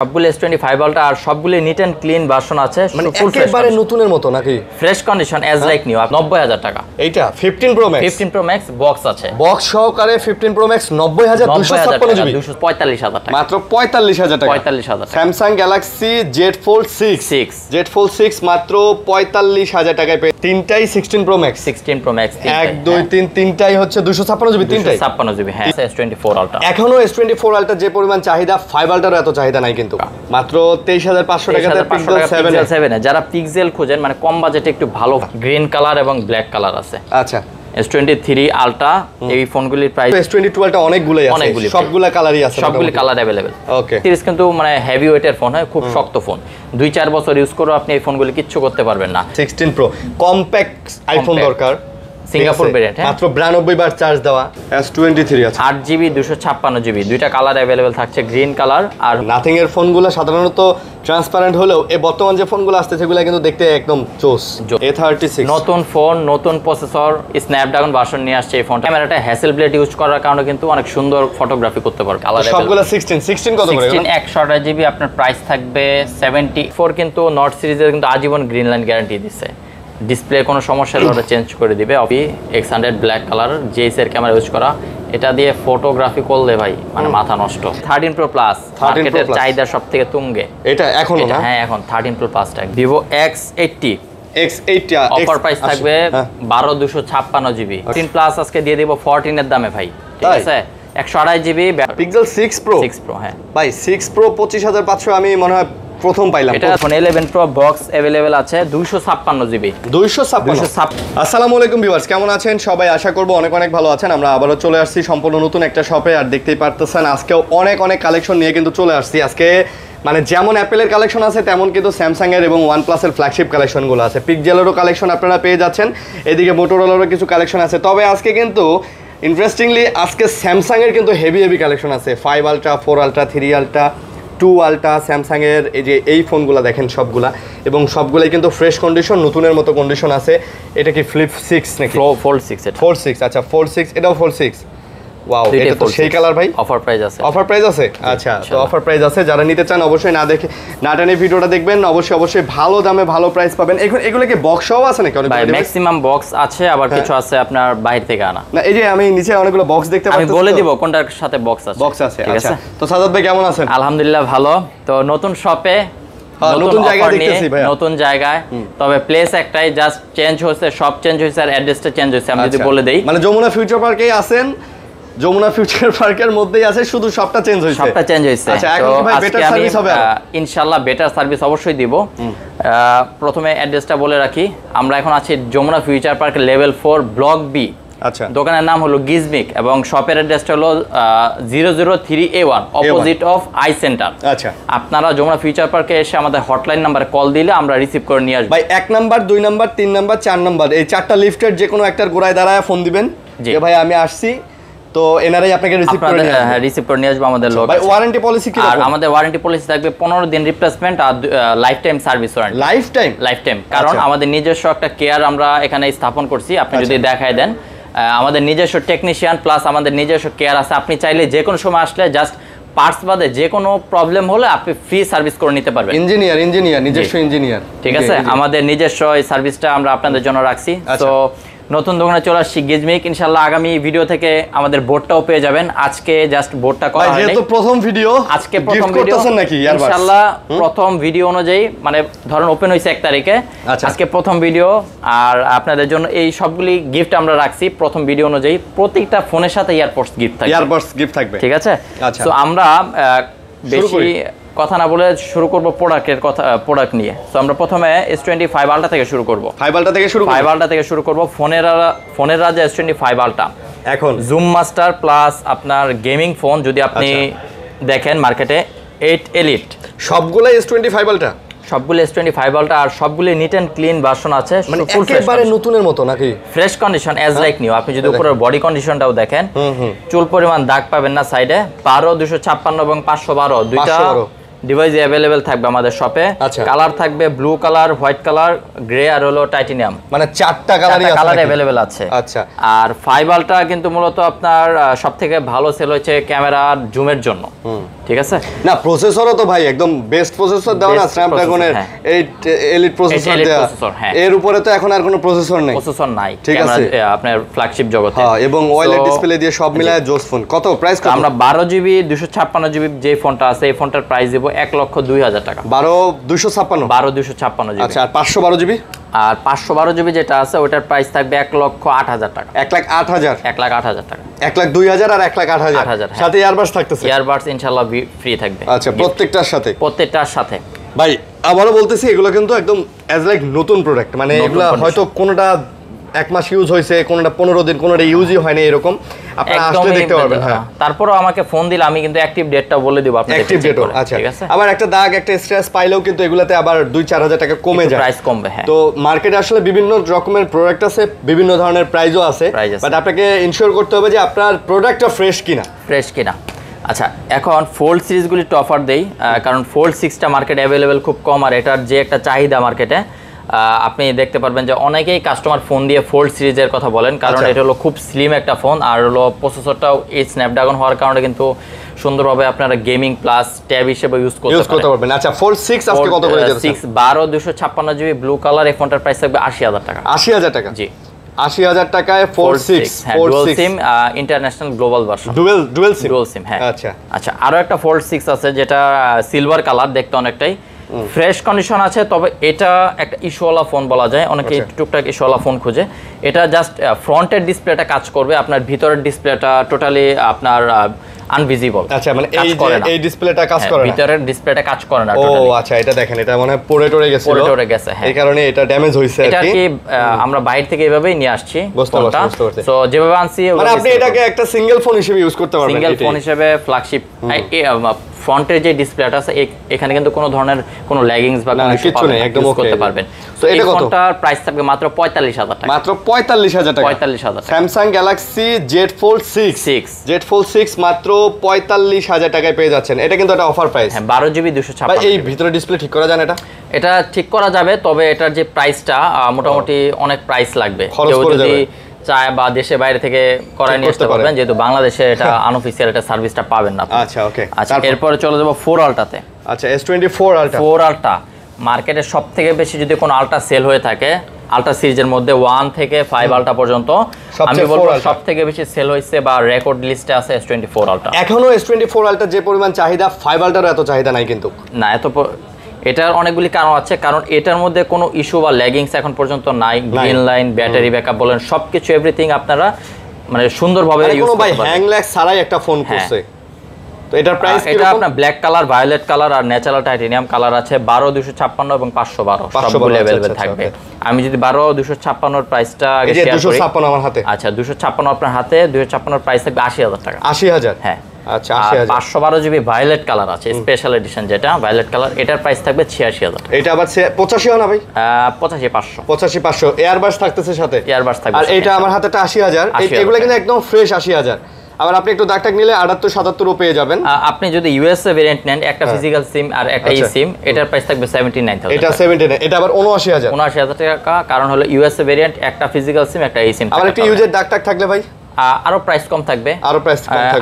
সবগুলো S25 ultra আর সবগুলো neat and clean version আছে, মানে একেবারে নতুনের মতো নাকি? Fresh condition as like new. 90000 টাকা। এইটা 15 pro max. 15 pro max box আছে, বক্স সহকারে 15 প্রো ম্যাক্স 90000 256 জিবি 245,000 টাকা, মাত্র 45000 টাকা। 45000 টাকা। স্যামসাং গ্যালাক্সি জেড ফোল্ড 6 মাত্র 45000 টাকায় পেয়ে তিনটাই 16 প্রো ম্যাক্স। 16 প্রো ম্যাক্স 1 2 3 তিনটাই হচ্ছে 256 জিবি, তিনটাই 256 জিবি। হ্যাঁ, S24 আলট্রা। এখনো S24 আলট্রা যে পরিমাণ চাহিদা, 5 আলট্রারও এত চাহিদা নাই কিন্তু। মাত্র 23500 টাকাতে পিক্সেল 7 এ যারা পিক্সেল খোঁজেন, মানে কম বাজেটে একটু ভালো গ্রিন কালার এবং ব্ল্যাক কালার আছে। আচ্ছা, S23 আলট্রা এই ফোনগুলির প্রাইস। S22 আলট্রা অনেকগুলাই আছে, সবগুলা কালারই আছে, সবগুলি কালার अवेलेबल। ওকে, সিরিজ কিন্তু মানে হেভি ওয়েটের ফোন হয়, খুব শক্ত ফোন। 2-4 বছর ইউজ করো আপনি এই ফোনগুলি কিচ্ছু করতে পারবেন না। 16 প্রো কম্প্যাক্ট আইফোন দরকার, সিঙ্গাপুর ভেরিয়েন্ট। মাত্র 92 বার চার্জ দেওয়া। S23 আছে 8GB 256GB, দুইটা কালার अवेलेबल থাকছে, গ্রিন কালার আর নাথিং এর ফোনগুলো সাধারণত ট্রান্সপারেন্ট হলেও এই বর্তমান যে ফোনগুলো আসছে সেগুলো কিন্তু দেখতে একদম জোস। A36 নতুন ফোন, নতুন প্রসেসর, স্ন্যাপড্রাগন ভার্সন নিয়ে আসছে এই ফোনটা। ক্যামেরাটা হ্যাসেল ব্লেড ইউজ করার কারণে কিন্তু অনেক সুন্দর ফটোগ্রাফি করতে পারবে। সবগুলো 16 কত করে? 16 128GB আপনার প্রাইস থাকবে 74। কিন্তু নট সিরিজের কিন্তু আজীবন গ্রিন লাইন গ্যারান্টি দিচ্ছে। ডিসপ্লে কোনো সমস্যা হলে ওটা চেঞ্জ করে দিবে। X100 ব্ল্যাক কালার JS এর ক্যামেরা ইউজ করা, এটা দিয়ে ফটোগ্রাফি করলে ভাই মানে মাথা নষ্ট। 13 প্রো প্লাস মার্কেটের চাহিদা সবথেকে তুঙ্গে। এটা এখনো না? হ্যাঁ, এখন 13 প্রো প্লাসটা Vivo X80 অফার প্রাইস থাকবে 12256GB। 13 প্লাস আজকে দিয়ে দেব 14 এর দামে ভাই, ঠিক আছে? 128GB pixel 6 pro. হ্যাঁ ভাই 6 প্রো 25500 আমি মনে হয় প্রথম পাইলাম। এটা ফোন 11 প্রো বক্স अवेलेबल আছে 256GB। 256। আসসালামু আলাইকুম ভিউয়ার্স, কেমন আছেন সবাই? আশা করব অনেক অনেক ভালো আছেন। আমরা আবারও চলে আসছি সম্পূর্ণ নতুন একটা শপে, আর দেখতেই পারতেছেন আজকেও অনেক অনেক কালেকশন নিয়ে কিন্তু চলে আসছি। আজকে মানে যেমন অ্যাপেলের কালেকশন আছে তেমন কিন্তু স্যামসাং এর এবং ওয়ানপ্লাসের ফ্ল্যাগশিপ কালেকশনগুলো আছে। পিক্সেলেরও কালেকশন আপনারা পেয়ে যাচ্ছেন, এদিকে মোটোরোলারও কিছু কালেকশন আছে। তবে আজকে কিন্তু ইন্টারেস্টিংলি আজকে স্যামসাং এর কিন্তু হেভি কালেকশন আছে। 5 ultra, 4 ultra, 3 ultra, 2 ultra, Samsung এর এই যে এই ফোনগুলো দেখেন সবগুলা, এবং সবগুলাই কিন্তু ফ্রেশ কন্ডিশন, নতুনের মতো কন্ডিশন আছে। এটা কি ফ্লিপ 6 নাকি? Fold 6 এটা। Fold 6, আচ্ছা Fold 6, এটাও Fold 6। ওয়াও, এটা তো সেই কালার ভাই। অফার প্রাইস আছে। অফার প্রাইস আছে? আচ্ছা, তো অফার প্রাইস আছে। যারা নিতে চান অবশ্যই না টেনে ভিডিওটা দেখবেন, অবশ্যই ভালো দামে ভালো প্রাইস পাবেন। এগুলো কি বক্স সহ আছে নাকি? ভাই ম্যাক্সিমাম বক্স আছে, আবার কিছু আছে আপনার বাইরে থেকে আনা। না, এই যে আমি নিচে অনেকগুলো বক্স দেখতে পাচ্ছি, আমি বলে দিব কোনটার সাথে বক্স আছে। বক্স আছে, আচ্ছা। তো সাজাদ ভাই কেমন আছেন? আলহামদুলিল্লাহ ভালো। তো নতুন শপে নতুন জায়গায় দেখতেছি ভাই, নতুন জায়গায়। তবে প্লেস একটাই, জাস্ট চেঞ্জ হয়েছে, সব চেঞ্জ হয়েছে আর অ্যাড্রেসটা চেঞ্জ হয়েছে। আমি যদি বলে দেই, মানে যমুনা ফিউচার পার্কেই আছেন, যমুনা ফিউচার পার্কের মধ্যেই আছে, শুধু সবটা চেঞ্জ হয়েছে। আচ্ছা, এখন কি ভাই বেটার সার্ভিস হবে? ইনশাআল্লাহ বেটার সার্ভিস অবশ্যই দিব। প্রথমে অ্যাড্রেসটা বলে রাখি, আমরা এখন আছি Jamuna future park level 4 block B. আচ্ছা, দোকানের নাম হলো গিজমিক এবং শপের অ্যাড্রেসটা হলো 003A1 opposite of I centre. আচ্ছা, আপনারা যমুনা ফিউচার পার্কে এসে আমাদের হটলাইন নাম্বারে কল দিলে আমরা রিসিভ করে নিয়ে আসব। ভাই 1 নাম্বার, 2 নাম্বার, 3 নাম্বার, 4 নাম্বার এই 4টা লিফটের যে কোনো একটার গোড়ায় দাঁড়ায় ফোন দিবেন যে ভাই আমি আসছি, তো এনআরআই আপনাকে রিসিভ করে নিয়ে আসবে। হ্যাঁ, রিসিভ করে নিয়ে আসবে আমাদের লোক। ভাই ওয়ারেন্টি পলিসি কি? আর আমাদের ওয়ারেন্টি পলিসি থাকবে 15 দিন রিপ্লেসমেন্ট আর life time service warranty. Life time, কারণ আমাদের নিজস্ব একটা কেয়ার আমরা এখানে স্থাপন করছি। আপনি যদি দেখায় দেন, আমাদের নিজস্ব টেকনিশিয়ান প্লাস আমাদের নিজস্ব কেয়ার আছে। আপনি চাইলে যে কোনো সময় আসলে জাস্ট পার্টস বাদে যে কোনো প্রবলেম হলে আপনি ফ্রি সার্ভিস করে নিতে পারবেন। ইঞ্জিনিয়ার নিজস্ব ইঞ্জিনিয়ার, ঠিক আছে? আমাদের নিজস্ব এই সার্ভিসটা আমরা আপনাদের জন্য রাখছি। তো নতুন দোকানে চলে আসছি গিজমিক। ইনশাআল্লাহ আগামী ভিডিও থেকে আমাদের বোর্ডটাও পেয়ে যাবেন। আজকে জাস্ট বোর্ডটা করা হয়নি, যেহেতু প্রথম ভিডিও, আজকে প্রথম ভিডিও নাকি? ইনশাআল্লাহ প্রথম ভিডিও অনুযায়ী, মানে ধরুন ওপেন হইছে 1 তারিখে, আজকে প্রথম ভিডিও। আর আপনাদের জন্য এই সবগুলি গিফট আমরা রাখছি প্রথম ভিডিও অনুযায়ী। প্রত্যেকটা ফোনের সাথে ইয়ারপডস গিফট থাকবে, ঠিক আছে? তো আমরা বেশি কথা না বলে শুরু করব প্রোডাক্ট নিয়ে। তো আমরা প্রথমে S25 আলট্রা থেকে শুরু করব। 5 আলট্রা থেকে শুরু করব। ফোনের রাজা S25 আলট্রা এখন জুম মাস্টার প্লাস আপনার গেমিং ফোন যদি আপনি দেখেন মার্কেটে 8 এলিট, সবগুলাই S25 আলট্রা, সবগুলো S25 আলট্রা আর সবগুলো নিট এন্ড ক্লিন ভার্সন আছে, মানে একেবারে নতুনের মতো নাকি? Fresh condition as like new. আপনি যদি উপরের বডি কন্ডিশনটাও দেখেন, চুল পরিমাণ দাগ পাবেন না সাইডে। 12 256 এবং 512 দুইটা ডিভাইস अवेलेबल থাকবে আমাদের শপে। কালার থাকবে blue colour, white colour, grey আর হলো টাইটানিয়াম। মানে 4টা কালার अवेलेबल আছে। আচ্ছা, আর 5 আলট্রা কিন্তু মূলত আপনার সবথেকে ভালো সেল হচ্ছে ক্যামেরা আর জুমের জন্য, ঠিক আছে। না প্রসেসরও তো ভাই একদম বেস্ট প্রসেসর দাও না, স্ন্যাপড্রাগনের 8 এলিট প্রসেসর দেয়া, এর উপরে তো এখন আর কোনো প্রসেসর নেই, প্রসেসর নাই ঠিক আছে আপনার ফ্ল্যাগশিপ জগতে। হ্যাঁ, এবং ওএলইডি ডিসপ্লে দিয়ে সব মিলায় জোস ফোন। কত প্রাইস? কত? আমরা 12GB 256GB যে ফোনটা আছে এই ফোনটার প্রাইস দেব 1,02,000 টাকা। 12256 আচ্ছা, আর 512GB? আর 512GB যেটা আছে ওটার প্রাইস থাকবে 1,08,000 টাকা। 1,08,000? 1,08,000 টাকা। 1,02,000 আর 1,08,000 সাথে ইয়ারবাডস থাকতেছে? ইয়ারবাডস ইনশাআল্লাহ ফ্রি থাকবে। আচ্ছা, প্রত্যেকটার সাথে ভাই আবারও বলতেছি, এগুলো কিন্তু একদম অ্যাজ লাইক নতুন প্রোডাক্ট, মানে এগুলো হয়তো কোনোটা 1 মাস ইউজ হয়েছে, কোনোটা 15 দিন, কোনোটা ইউজই হয়নি, এরকম আপনারা আসলে দেখতে পারবেন। হ্যাঁ, তারপরও আমাকে ফোন দিলে আমি কিন্তু অ্যাক্টিভ ডেটটা বলে দিব আপনাদের। অ্যাক্টিভ ডেট, আচ্ছা ঠিক আছে। আবার একটা দাগ, একটা স্ক্র্যাচ পাইলেও কিন্তু এগুলাতে আবার 2-4 হাজার টাকা কমে যায়, প্রাইস কমবে। হ্যাঁ, তো মার্কেটে আসলে বিভিন্ন রকমের প্রোডাক্ট আছে, বিভিন্ন ধরনের প্রাইসও আছে, বাট আপনাকে ইনশিওর করতে হবে যে আপনার প্রোডাক্টটা ফ্রেশ কিনা। আচ্ছা, এখন ফোল্ড সিরিজগুলি একটু অফার দেই, কারণ ফোল্ড 6টা মার্কেটে অ্যাভেলেবেল খুব কম, আর এটার যে একটা চাহিদা মার্কেটে, আপনি দেখতে পারবেন যে অনেকেই কাস্টমার ফোন দিয়ে ফোল্ড সিরিজের কথা বলেন, কারণ এটা হলো খুব স্লিম একটা ফোন, আর হলো প্রসেসরটাও এই স্ন্যাপড্রাগন হওয়ার কারণে কিন্তু সুন্দরভাবে আপনারা গেমিং প্লাস ট্যাব হিসেবে ইউজ করতে পারবেন। আচ্ছা, ফোল্ড 6 আজকে কত করে যাচ্ছে? 6 12256GB ব্লু কালার, এই ফোনটার প্রাইস থাকবে 80,000 টাকা। 80,000 টাকা? জি, 80,000 টাকায় ফোল্ড 6 সিম international global version, dual SIM. হ্যাঁ, আচ্ছা, আরো একটা ফোল্ড 6 আছে যেটা সিলভার কালার, দেখতে অনেকটাই ফ্রেশ কন্ডিশন আছে, তবে এটা একটা ইস্যুওয়ালা ফোন বলা যায়, অনেকে টুকটাক ইস্যুওয়ালা ফোন খুঁজে। এটা জাস্ট ফ্রন্টের ডিসপ্লেটা কাজ করবে, আপনার ভিতরের ডিসপ্লেটা টোটালি আপনার আনভিজিবল। আচ্ছা, মানে এই ডিসপ্লেটা কাজ করে না, ভিতরের ডিসপ্লেটা কাজ করে না। ও আচ্ছা, এটা দেখেন, এটা মানে পড়ে গেছে, হ্যাঁ, এই কারণে এটা ড্যামেজ হইছে। এটা কি আমরা বাইরে থেকে এভাবেই নিয়ে আসছি ফোনটা, সো যেভাবে আনছি মানে আপনি এটাকে একটা সিঙ্গেল ফোন হিসেবে ইউজ করতে পারবেন, সিঙ্গেল ফোন হিসেবে ফ্ল্যাগশিপ। ফ্রন্টের যে ডিসপ্লেটা আছে এখানে কিন্তু কোনো ধরনের কোনো ল্যাগিংস বা কিছু নেই, একদম ওকে করতে পারবেন। তো এই ফোনটার প্রাইস থাকবে মাত্র 45,000 টাকা। মাত্র 45,000 টাকা? 45,000 টাকা। স্যামসাং গ্যালাক্সি জেড ফোল্ড 6 মাত্র 45,000 টাকায় পেয়ে যাচ্ছেন। এটা কিন্তু একটা অফার প্রাইস। হ্যাঁ, 12GB 256। এই ভিতরে ডিসপ্লে ঠিক করা যায় না? এটা ঠিক করা যাবে, তবে এটার যে প্রাইসটা মোটামুটি অনেক প্রাইস লাগবে, কেউ যদি চায় বা দেশে বাইরে থেকে করায় নিয়ে আসতে পারবেন, যেহেতু বাংলাদেশে এটা আনঅফিশিয়াল এটা সার্ভিসটা পাবেন না। আচ্ছা, ওকে। আচ্ছা, এরপরে চলে যাব 4 আলটাতে। আচ্ছা, S24 আলটা। 4 আলটা মার্কেটে সবথেকে বেশি যদি কোনো আলটা সেল হয়ে থাকে, আলটা সিরিজের মধ্যে 1 থেকে 5 আলটা পর্যন্ত, আমি বলবো সবথেকে বেশি সেল হয়েছে বা রেকর্ড লিস্টে আছে S24 আলটা। এখনো S24 আলটা যে পরিমাণ চাহিদা, 5 আলটারও এত চাহিদা নাই কিন্তু। না, এটার অনেকগুলি কারণ আছে, কারণ এটার মধ্যে কোনো ইস্যু বা ল্যাগিংস এখন পর্যন্ত নাই। গ্রিন লাইন, ব্যাটারি ব্যাকআপ বলেন, সবকিছু এভরিথিং আপনারা মানে সুন্দরভাবে ইউজ করতে পারবেন। হ্যাং ল্যাগ ছাড়াই একটা ফোন করছে। তো এটার প্রাইস কি? এটা আপনার ব্ল্যাক কালার, ভায়োলেট কালার আর ন্যাচারাল টাইটেনিয়াম কালার আছে। 12,256 এবং 512 সবগুলো अवेलेबल থাকবে। আমি যদি 12,256 এর প্রাইসটা আগে শেয়ার করি। 256 আমার হাতে। আচ্ছা, 256 আপনার হাতে, 256 এর প্রাইস থাকবে 80,000 টাকা। 80,000? হ্যাঁ। আচ্ছা, 80,000। 512GB ভায়োলেট কালার আছে, স্পেশাল এডিশন যেটা ভায়োলেট কালার, এটার প্রাইস থাকবে 86,000 টাকা। এটা আবার 85 না ভাই? 85,500। 85,500 এয়ারবাস থাকতেছে সাথে? এয়ারবাস থাকবে। আর এটা আমার হাতেটা 80,000। এগুলো কিন্তু একদম ফ্রেশ 80,000। আবার আপনি একটু দাগ টাগ নিলে 78-77 পেয়ে যাবেন। আপনি যদি ইউএসএ ভেরিয়েন্ট নেন, একটা ফিজিক্যাল সিম আর একটা ই সিম, এটার প্রাইস থাকবে 79,000। এটা 79, এটা আবার 79,000। 79,000 টাকা, কারণ হলো ইউএসএ ভেরিয়েন্ট, একটা ফিজিক্যাল সিম, একটা ই সিম। আবার একটা ইউজের দাগ টাগ থাকলে ভাই আরো প্রাইস কম থাকবে।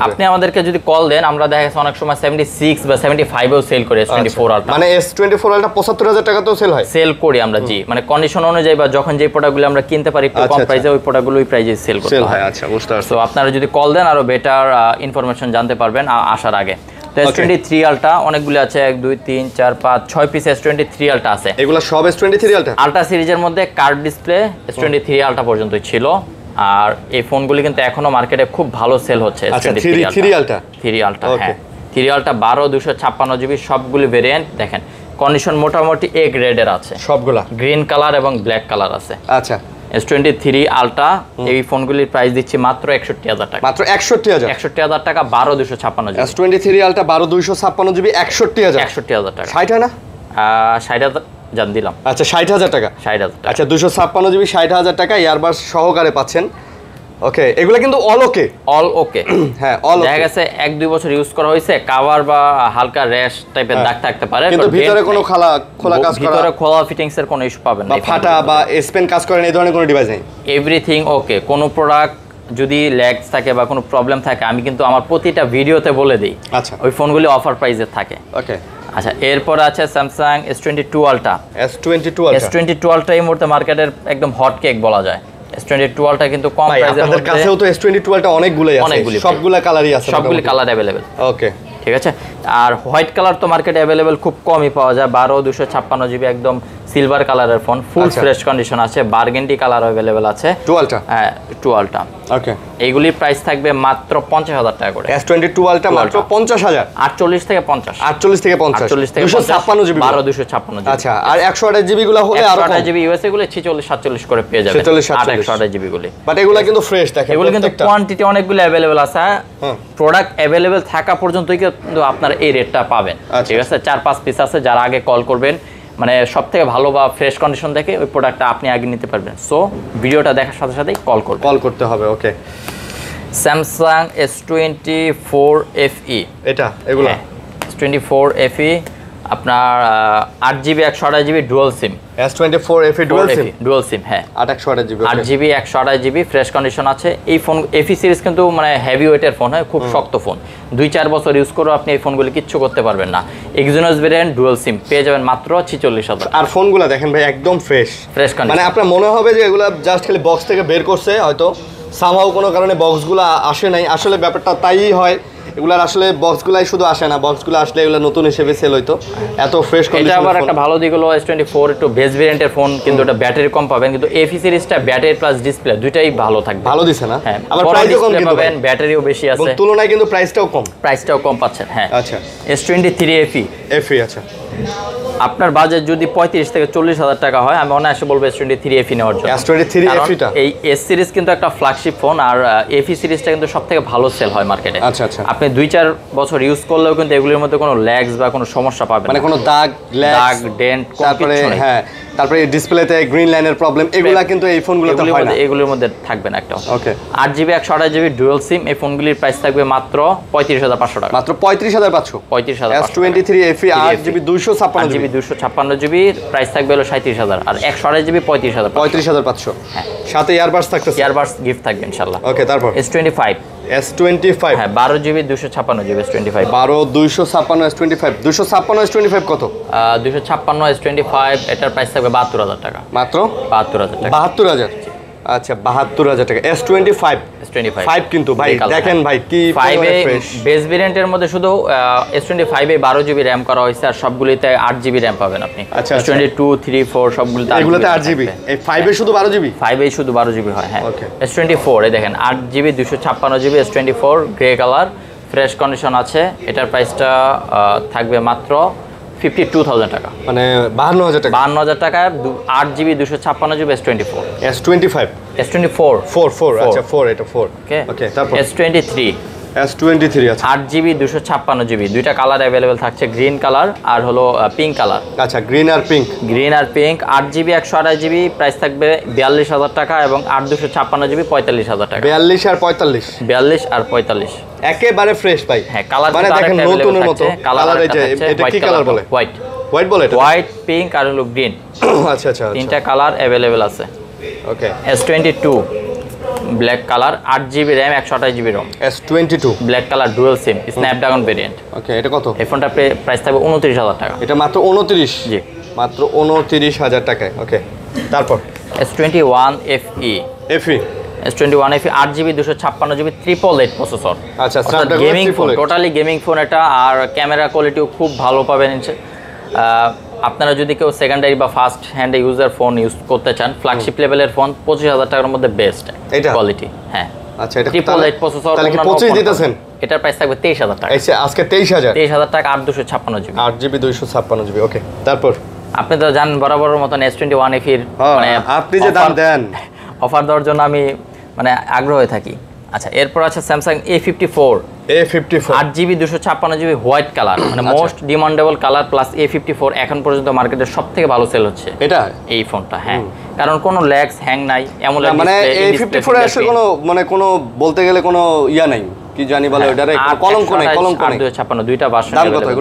আপনি আমাদেরকে যদি কল দেন, আমরা দেখা গেছে অনেক সময় 76 বা 75 এও সেল করি S24 আলটা। মানে S24 আলটা 75,000 টাকাতেও সেল করি আমরা। জি, মানে কন্ডিশন অনুযায়ী বা যখন যে প্রোডাক্টগুলো আমরা কিনতে পারি একটু কম প্রাইসে, ওই প্রোডাক্টগুলো ওই প্রাইসে সেল হয়। আচ্ছা, বুঝতে পারছি। তো আপনারা যদি কল দেন আরো বেটার ইনফরমেশন জানতে পারবেন আসার আগে। তো S23 আলটা অনেকগুলো আছে, 1 2 3 4 5 6 পিস S23 আলটা আছে। এগুলো সব S23 আলটা সিরিজের মধ্যে কার্ভ ডিসপ্লে S23 আলটা পর্যন্ত ছিল, আর এই ফোনগুলি কিন্তু এখনো মার্কেটে খুব ভালো সেল হচ্ছে। আচ্ছা, 3 আলটা। হ্যাঁ, 3 আলটা 12,256GB সবগুলি ভেরিয়েন্ট দেখেন, কন্ডিশন মোটামুটি এ গ্রেডের আছে সবগুলা, গ্রিন কালার এবং ব্ল্যাক কালার আছে। আচ্ছা, S23 আলটা এই ফোনগুলির প্রাইস দিচ্ছি মাত্র 61,000 টাকা। মাত্র 61,000? 61,000 টাকা, 12,256GB। S23 আলটা 12,256GB 61,000? 61,000 টাকা। 60 হয় না? 60,000 জান দিলাম। আচ্ছা, 60,000 টাকা। 60,000 টাকা। আচ্ছা, 256GB 60,000 টাকা ইয়ারবাস সহকারে পাচ্ছেন। ওকে, এগুলা কিন্তু অল ওকে। হ্যাঁ, অল ওকে। দেখা গেছে 1-2 বছর ইউজ করা হয়েছে, কভার বা হালকা র্যাশ টাইপের দাগ থাকতে পারে, কিন্তু ভিতরে কোনো খোলা কাজ করা, ভিতরে খোলা ফিটিংস এর কোনো ইস্যু পাবেন না, বা ফাটা বা স্পেন কাজ করেন এই ধরনের কোনো ডিভাইস নেই। এভরিথিং ওকে, কোনো প্রোডাক্ট যদি ল্যাগস থাকে বা কোনো প্রবলেম থাকে আমি কিন্তু আমার প্রতিটা ভিডিওতে বলে দিই। আচ্ছা, ওই ফোনগুলি অফার প্রাইসে থাকে। ওকে, আচ্ছা এরপর আছে Samsung S22 ultra. S22 ultra এই মুহূর্তে মার্কেটের একদম হট কেক বলা যায়। S22 আলট্রা কিন্তু কম প্রাইসের মধ্যে, আপনাদের কাছেও তো S22 আলট্রা অনেকগুলোই আছে, সবগুলা কালারই আছে, সবগুলি কালার अवेलेबल। ওকে, ঠিক আছে। আর হোয়াইট কালার তো মার্কেটে अवेलेबल খুব কমই পাওয়া যায়, 12 256 জিবি একদম সিলভার কালারের ফোন, ফুল ফ্রেশ কন্ডিশন আছে, বার্গেন্ডি কালার अवेलेबल আছে 2 আলট্রা। হ্যাঁ 2 আলট্রা। ওকে, এইগুলির প্রাইস থাকবে মাত্র 50,000 টাকা করে। S22 আলট্রা মাত্র 50,000, 48 থেকে 50, 48 থেকে 50, 256 জিবি, 12 256 জিবি। আচ্ছা, আর 128 জিবি গুলো হলে আরো কম, 128 জিবি ইউএসএ গুলো 46 47 করে পেয়ে যাবেন, 128 জিবি গুলো। বাট এগুলা কিন্তু ফ্রেশ দেখেন, এগুলো কিন্তু কোয়ান্টিটি অনেকগুলো अवेलेबल আছে, প্রোডাক্ট अवेलेबल থাকা পর্যন্তই কিন্তু আপনারা এই রেটটা পাবেন। ঠিক আছে, 4-5 পিস আছে, যারা আগে কল করবেন মানে সবথেকে ভালো বা ফ্রেশ কন্ডিশন দেখে ওই প্রোডাক্টটা আপনি আগে নিতে পারবেন। সো ভিডিওটা দেখার সাথে সাথেই কল করতে হবে। ওকে, স্যামসাং S24 FE, এগুলা S24 FE আপনার 8GB 128GB dual SIM. S24 FE dual SIM, হ্যাঁ 828GB, 8GB 128GB fresh condition আছে। এই ফোন FE সিরিজ কিন্তু মানে হেভি ওয়েটের ফোন হয়, খুব শক্ত ফোন, 2-4 বছর ইউজ করেও আপনি এই ফোনগুলি কিচ্ছু করতে পারবেন না। এক্সিনোস ভেরিয়েন্ট ডুয়াল সিম পেয়ে যাবেন মাত্র 46,000। আর ফোনগুলো দেখেন ভাই একদম ফ্রেশ কন্ডিশন, মানে আপনার মনে হবে যে এগুলা জাস্ট খালি বক্স থেকে বের করছে, হয়তো সামহাও কোনো কারণে বক্সগুলো আসে নাই, আসলে ব্যাপারটা তাই হয়। এগুলার আসলে বক্সগুলাই শুধু আসে না, বক্সগুলো আসলে এগুলো নতুন হিসেবে সেল হইতো, এত ফ্রেশ কন্ডিশন। এটা আবার একটা ভালো দিক হলো S24 একটু বেস ভেরিয়েন্টের ফোন, কিন্তু এটা ব্যাটারি কম পাবেন, কিন্তু FE সিরিজটা ব্যাটারি প্লাস ডিসপ্লে দুইটাই ভালো থাকবে, ভালো দিছে না? হ্যাঁ, আবার প্রাইসও কম কিন্তু পাবেন, ব্যাটারিও বেশি আছে, তুলনায় কিন্তু প্রাইসটাও কম পাচ্ছেন। হ্যাঁ, আচ্ছা S23 FE, আচ্ছা আপনার বাজেট যদি 35 থেকে 40,000 টাকা হয়, আমি অনায়াসে বলবো S23 FE নেওয়ার জন্য। S23 FE টা এই S সিরিজ কিন্তু একটা ফ্ল্যাগশিপ ফোন, আর FE সিরিজটা কিন্তু সবথেকে ভালো সেল হয় মার্কেটে। আচ্ছা আচ্ছা, আপনি 2-4 বছর ইউজ করলেও কিন্তু এগুলোর মধ্যে কোনো ল্যাগস বা কোনো সমস্যা পাবেন না, মানে কোনো দাগ ডেন্ট, তারপরে হ্যাঁ, তারপরে ডিসপ্লেতে গ্রিন লাইনের প্রবলেম, এগুলা কিন্তু এই ফোনগুলোতে হয় না, এগুলোর মধ্যে থাকবে না একটা। ওকে, 8GB 128GB ডুয়াল সিম, এই ফোনগুলির প্রাইস থাকবে মাত্র 35,500 টাকা, মাত্র 35,500। S23 FE 8GB 256GB price থাকবে হলো 37,000, আর 128GB 35,500। হ্যাঁ, সাথে ইয়ারবাডস থাকতেছে, ইয়ারবাডস গিফট থাকবে ইনশাআল্লাহ। ওকে, তারপর S25, হ্যাঁ 12GB 256GB S25, 256 S25 কত? 256 S25 এটার প্রাইস থাকবে 72,000 টাকা, মাত্র 72,000 টাকা। 72,000, আচ্ছা 72,000 টাকা। S25 কিন্তু ভাই দেখেন ভাই কি 5 এ বেস ভেরিয়েন্টের মধ্যে শুধু S25 এ 12GB RAM করা হয়েছে, আর সবগুলিতে 8GB RAM পাবেন আপনি। S22 3 4 সবগুলিতে এগুলোতে 8GB, এই 5 এ শুধু 12GB, 5 এ শুধু 12GB হয়। হ্যাঁ, S24 এ দেখেন 8GB 256GB S24 grey colour fresh condition আছে, এটার প্রাইসটা থাকবে মাত্র 52,000 টাকা, মানে 52,000 টাকা। 52,000 টাকা 8GB 256GB S24 S24 আচ্ছা 4, এটা 4। ওকে, তারপর S23 আছে 8GB 256GB, দুইটা কালার अवेलेबल থাকছে, গ্রিন কালার আর হলো পিঙ্ক কালার। আচ্ছা, গ্রিন আর পিঙ্ক 8GB 128GB প্রাইস থাকবে 42,000 টাকা, এবং 8/256GB 45,000 টাকা। 42 আর 45 একেবারে ফ্রেশ ভাই। হ্যাঁ, কালার মানে দেখেন নতুনের মতো কালার। এটা কি কালার বলে? হোয়াইট বলে এটা? হোয়াইট, পিঙ্ক আর হলো গ্রিন। আচ্ছা আচ্ছা, তিনটা কালার अवेलेबल আছে। Okay, S22 black colour 8GB RAM 128GB ROM, S22 black colour dual SIM Snapdragon variant. Okay, এটা কত? এই ফোনটার প্রাইস থাকবে 29,000 টাকা। এটা মাত্র 29? জি, মাত্র 29,000 টাকায়। ওকে, তারপর S21 FE, S21 FE 8GB 256GB 888 processor. আচ্ছা, gaming phone, totally gaming phone এটা, আর ক্যামেরা কোয়ালিটিও খুব ভালো পাবেন। আপনারা যদি কেউ সেকেন্ডারি বা ফার্স্ট হ্যান্ডে ইউজার ফোন ইউজ করতে চান, ফ্ল্যাগশিপ লেভেলের ফোন 25,000 টাকার মধ্যে বেস্ট কোয়ালিটি। হ্যাঁ, আচ্ছা, এটা 888 প্রসেসর, তাহলে কি 25 দিতেছেন? এটার প্রাইস থাকবে 23,000 টাকা। আজকে 23,000 টাকা 8/256GB। 8GB 256GB। ওকে, তারপর আপনি তো জানেন বরাবর মতন S21 FE মানে আপনি যে দাম দেন, অফার দেওয়ার জন্য আমি মানে আগ্রহ হয়ে থাকি। আচ্ছা, এরপর আছে Samsung A54 8GB 256GB white colour, মানে most demandable colour plus A54 এখন পর্যন্ত মার্কেটে সবথেকে ভালো সেল হচ্ছে এটা, এই ফোনটা। হ্যাঁ, কারণ কোনো ল্যাগস হ্যাং নাই, অ্যামোলেড মানে A54 এর আসলে কোনো বলতে গেলে কোনো ইয়া নাই, কি জানি বলে ওটারে, কলঙ্ক নাই। 256 দুইটা ভার্সন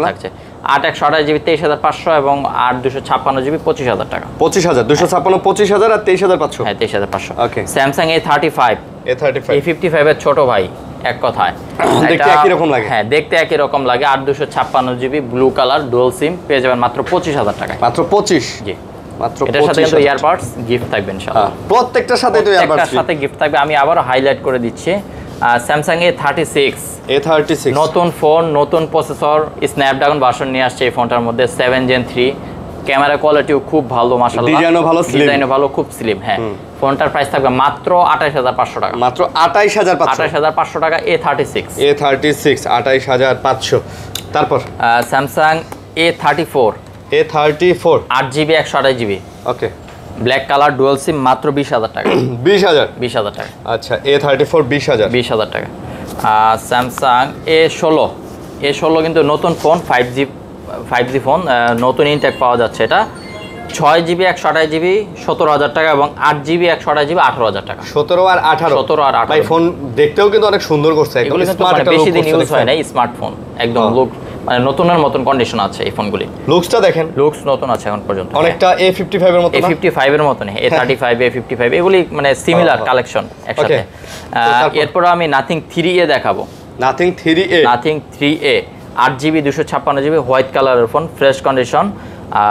থাকছে। 8/128GB 23,500 এবং 8/256GB 25,000 টাকা। 25,000 256 25,000 আর 23,500। হ্যাঁ 23,500। ওকে। স্যামসাং A35 A55 এর ছোট ভাই এক কথায় দেখতে একই রকম লাগে। হ্যাঁ দেখতে একই রকম লাগে। 8/256GB ব্লু কালার ডুয়াল সিম পেয়ে যাবেন মাত্র 25,000 টাকায়। মাত্র 25? জি মাত্র 25। এটার সাথে কিন্তু ইয়ারবাডস গিফট থাকবে ইনশাআল্লাহ। প্রত্যেকটার সাথে তো ইয়ারবাডস প্রত্যেকটার সাথে গিফট থাকবে। আমি আবারো হাইলাইট করে দিচ্ছি স্যামসাং A36 নতুন ফোন, নতুন প্রসেসর, স্ন্যাপড্রাগন ভার্সন নিয়ে আসছে এই ফোনটার মধ্যে 7 Gen 3। ক্যামেরা কোয়ালিটিও খুব ভালো মাশাআল্লাহ, ডিজাইনও ভালো, ডিজাইনও ভালো, খুব স্লিম। হ্যাঁ ফোনটার প্রাইস থাকবে মাত্র 28,500 টাকা। মাত্র 28,500। 28,500 টাকা A36 28,500। তারপর Samsung A34 8GB 128GB okay black colour dual SIM মাত্র 20,000 টাকা। 20,000 টাকা। আচ্ছা A34 20,000 টাকা। স্যামসাং A16 কিন্তু নতুন ফোন 5G ফোন, নতুন ইনটেক পাওয়া যাচ্ছে। এটা 6GB 128GB 17,000 টাকা এবং 8GB 128GB 18,000 টাকা। 17 আর 18 ভাই ফোন দেখতেও কিন্তু অনেক সুন্দর করছে, একদম স্মার্ট। এটা বেশি দিন ইউজ হয় না, স্মার্টফোন একদম লুক মানে নতুনের মতন কন্ডিশন আছে এই ফোনগুলি। লুকসটা দেখেন, লুকস নতুন আছে এখন পর্যন্ত। অনেকটা A55 এর মতো না? A55 এর মতন, A35 A55 এগুলি মানে সিমিলার কালেকশন একসাথে। এরপর আমি নাথিং 3A দেখাবো। Nothing 3A 8GB 256GB white কালারের ফোন, ফ্রেশ কন্ডিশন।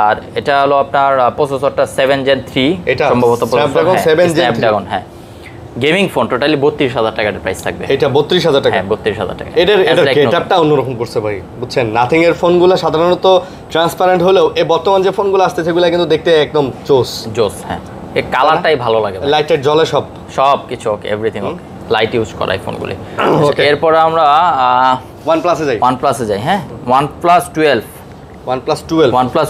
আর এটা হলো আপনার প্রসেসরটা 7 Gen 3 সম্ভবত স্ন্যাপড্রাগন। হ্যাঁ গেমিং ফোন, টোটালি 32,000 টাকার প্রাইস থাকবে। এটা 32,000 টাকা? হ্যাঁ 32,000 টাকা। এটার গেটআপটা অন্যরকম করছে ভাই, বুঝছেন? নাথিং এর ফোনগুলো সাধারণত ট্রান্সপারেন্ট হলেও এই বর্তমান যে ফোনগুলো আসছে সেগুলো কিন্তু দেখতে একদম জোস। হ্যাঁ এই কালারটাই ভালো লাগে, লাইটের জলে সব কিছু ওকে, এভরিথিং ওকে, লাইট ইউজ করা এই ফোনগুলি। এরপর আমরা ওয়ানপ্লাসে যাই। হ্যাঁ OnePlus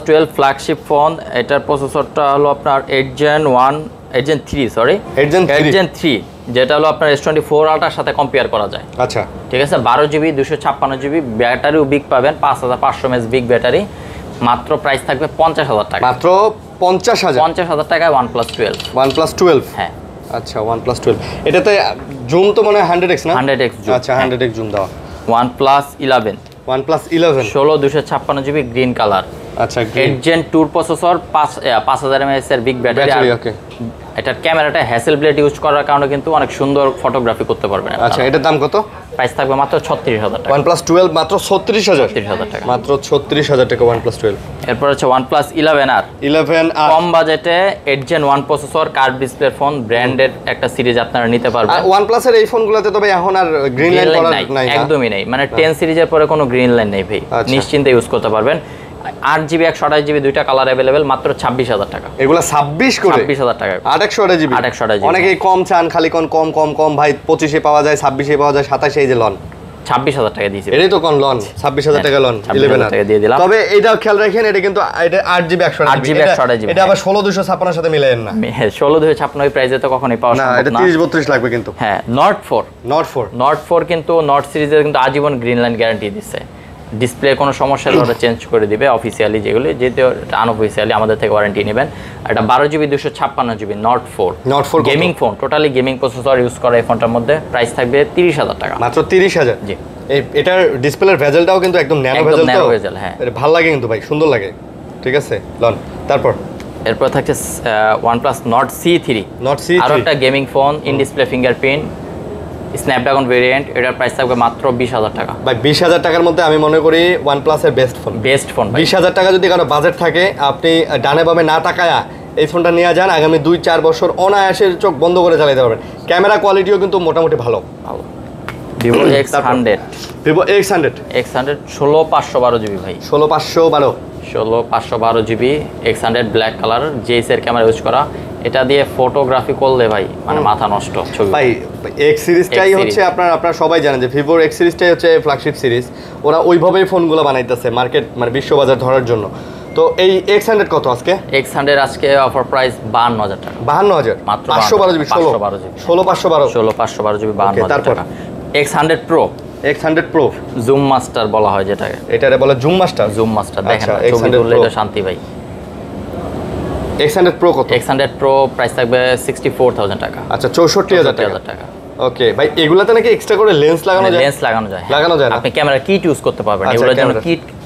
12 ফ্ল্যাগশিপ ফোন। এটার প্রসেসরটা হলো আপনার 8 Gen 3 যেটা হলো আপনার S24 Ultraর সাথে কম্পেয়ার করা যায়। আচ্ছা ঠিক আছে। 12GB 256GB ব্যাটারিও বিগ পাবেন, 5500 mAh বিগ ব্যাটারি। মাত্র প্রাইস থাকবে 50,000 টাকা। মাত্র 50,000 টাকায় OnePlus 12। হ্যাঁ আচ্ছা OnePlus 12 এটাতে জুম তো মনে হয় 100x না? 100x zoom. আচ্ছা 100x জুম দাও। OnePlus 11 16 256GB green colour. আচ্ছা 8 Gen 2 প্রসেসর, 5000 mAh এর বিগ ব্যাটারি। ওকে। এটার ক্যামেরাটা হ্যাসেল ব্লেড ইউজ করার কারণে কিন্তু অনেক সুন্দর ফটোগ্রাফি করতে পারবেন। আচ্ছা এটার দাম কত? প্রাইস থাকবে মাত্র 36,000 টাকা। OnePlus 12 মাত্র 36,000 টাকা। মাত্র 36,000 টাকা OnePlus 12। এরপর হচ্ছে OnePlus 11R কম বাজেটে 8 Gen 1 processor, curve display phone, branded একটা সিরিজ আপনারা নিতে পারবেন। OnePlus এর এই ফোনগুলোতে তবে এখন আর গ্রিন লাইন করা নাই, একদমই নাই। মানে 10 সিরিজের পরে কোনো গ্রিন লাইন নেই ভাই, নিশ্চিন্তে ইউজ করতে পারবেন। 8GB 128GB দুইটা কালার अवेलेबल, মাত্র 26,000 টাকা। এগুলা 26 করে 26,000 টাকা। 828GB অনেকেই কম চান, খালি কম ভাই 25 এ পাওয়া যায়, 26 এ পাওয়া যায়, 27 এই যে লন 26,000 টাকা দিয়েছি। এটাই তো কোন লন 26,000 টাকা লন 11 টাকা দিয়ে দিলাম। তবে এইটাও খেয়াল রাখেন, এটা কিন্তু এটা 8GB 128GB এটা আবার 16256 এর সাথে মিলায়েন না। 16256 প্রাইসে তো কখনোই পাওয়া সম্ভব না। এটা 30-32 লাগবে কিন্তু। হ্যাঁ Note 4 কিন্তু Note সিরিজের কিন্তু আজীবন গ্রিন লাইন গ্যারান্টি দিচ্ছে। ডিসপ্লে কোনো সমস্যা হলে ওটা চেঞ্জ করে দিবে অফিসিয়ালি, যেগুলো যেহেতু আনঅফিসিয়ালি আমাদের থেকে ওয়ারেন্টি নেবেন। এটা 12GB 256GB Note 4 gaming phone, totally gaming processor use করা এই ফোনটার মধ্যে প্রাইস থাকবে 30,000 টাকা। মাত্র 30,000? জি। এটার ডিসপ্লের ভেজেলটাও কিন্তু একদম ন্যানো ভেজেল। হ্যাঁ এটা ভালো লাগে কিন্তু ভাই, সুন্দর লাগে। ঠিক আছে লন। এরপর থাকছে OnePlus Nord C3 আর একটা gaming phone, in display fingerprint, Snapdragon variant. এটার প্রাইস থাকবে মাত্র 20,000 টাকা। ভাই 20,000 টাকার মধ্যে আমি মনে করি OnePlus এর বেস্ট ফোন 20,000 টাকা যদি কারো বাজেট থাকে, আপনি ডানে বামে না তাকায়া এই ফোনটা নিয়ে যান, আগামী 2-4 বছর অনায়াসে চোখ বন্ধ করে চালাতে পারবেন। ক্যামেরা কোয়ালিটিও কিন্তু মোটামুটি ভালো। Vivo X100 16/512GB ভাই, 16/512 X100 ব্ল্যাক কালার JS এর ক্যামেরা ইউজ করা। এটা দিয়ে ফটোগ্রাফি করলে ভাই মানে মাথা নষ্ট ছবি ভাই। X সিরিজটাই হচ্ছে আপনারা সবাই জানেন যে Vivo X সিরিজটাই হচ্ছে ফ্ল্যাগশিপ সিরিজ। ওরা ওইভাবেই ফোনগুলো বানাইতেছে মার্কেট মানে বিশ্ববাজার ধরার জন্য। তো এই X100 কত আজকে? X100 আজকে অফার প্রাইস 52,000 টাকা। 52,000 মাত্র 512GB 16/512 52,000 টাকা। X100 Pro জুম মাস্টার বলা হয় যেটাকে, এটারে বলে জুম মাস্টার। দেখেন ছবি তুললে এটা শান্তি ভাই। X100 Pro কত? X100 Pro প্রাইস থাকবে 64,000 টাকা। আচ্ছা 64,000 টাকা। ওকে ভাই, এগুলাতে নাকি এক্সট্রা করে লেন্স লাগানো যায়? লেন্স লাগানো যায় না? আপনি ক্যামেরা কিট ইউজ করতে পারবেন। এগুলোর জন্য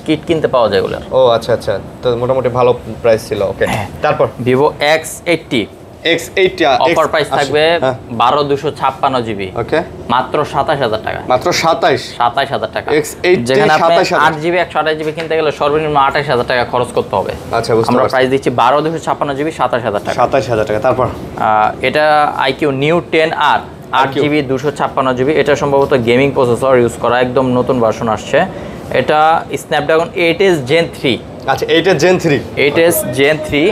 কিট কিনতে পাওয়া যায় এগুলো। ও আচ্ছা আচ্ছা, তো মোটামুটি ভালো প্রাইস ছিল। ওকে, তারপর Vivo X80 X80 offer price থাকবে 12256 জিবি। ওকে, মাত্র 27000 টাকা। মাত্র 27000 টাকা। X80 যেখানে আপনি 27000 8 জিবি 128 জিবি কিনতে গেলে সর্বনিম্ন 28000 টাকা খরচ করতে হবে। আচ্ছা, বুঝতে আমরা পারছি। প্রাইস দিচ্ছি 12256 জিবি 27000 টাকা। 27000 টাকা। তারপর এটা IQ New 10R 8 GB 256 GB. এটা সম্ভবত গেমিং প্রসেসর ইউজ করা, একদম নতুন ভার্সন আসছে। এটা স্ন্যাপড্রাগন 8s Gen 3। আচ্ছা, 8s Gen 3, 8s Gen 3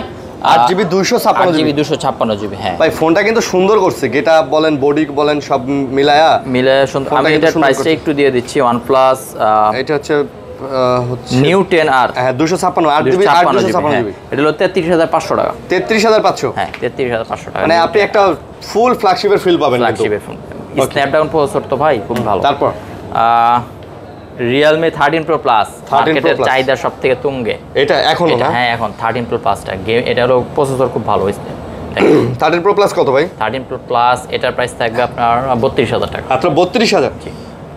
8 GB 256 GB 256 GB. হ্যাঁ ভাই, ফোনটা কিন্তু সুন্দর করছে, গেটা বলেন বডি বলেন সব মিলায়া সুন্দর। আমি এটার প্রাইসটা একটু দিয়ে দিচ্ছি। OnePlus এটা হচ্ছে নিউ 10R, হ্যাঁ 256 8 জিবি 256 জিবি। এটা হলো 33500 টাকা। 33500, হ্যাঁ 33500 টাকা। মানে আপনি একটা ফুল ফ্ল্যাগশিপের ফিল পাবেন। ফ্ল্যাগশিপের ফোন, স্ন্যাপড্রাগন প্রসেসর তো ভাই খুব ভালো। তারপর Realme 13 Pro Plus, মার্কেটের চাহিদা সবথেকে তুঙ্গে। এটা এখনো না? হ্যাঁ এখন 13 Pro Plus-টা গেম, এটা হলো প্রসেসর খুব ভালো হইছে। 13 Pro Plus কত ভাই? 13 Pro Plus এটার প্রাইস থাকবে আপনার 32000 টাকা। মাত্র 32000? জি,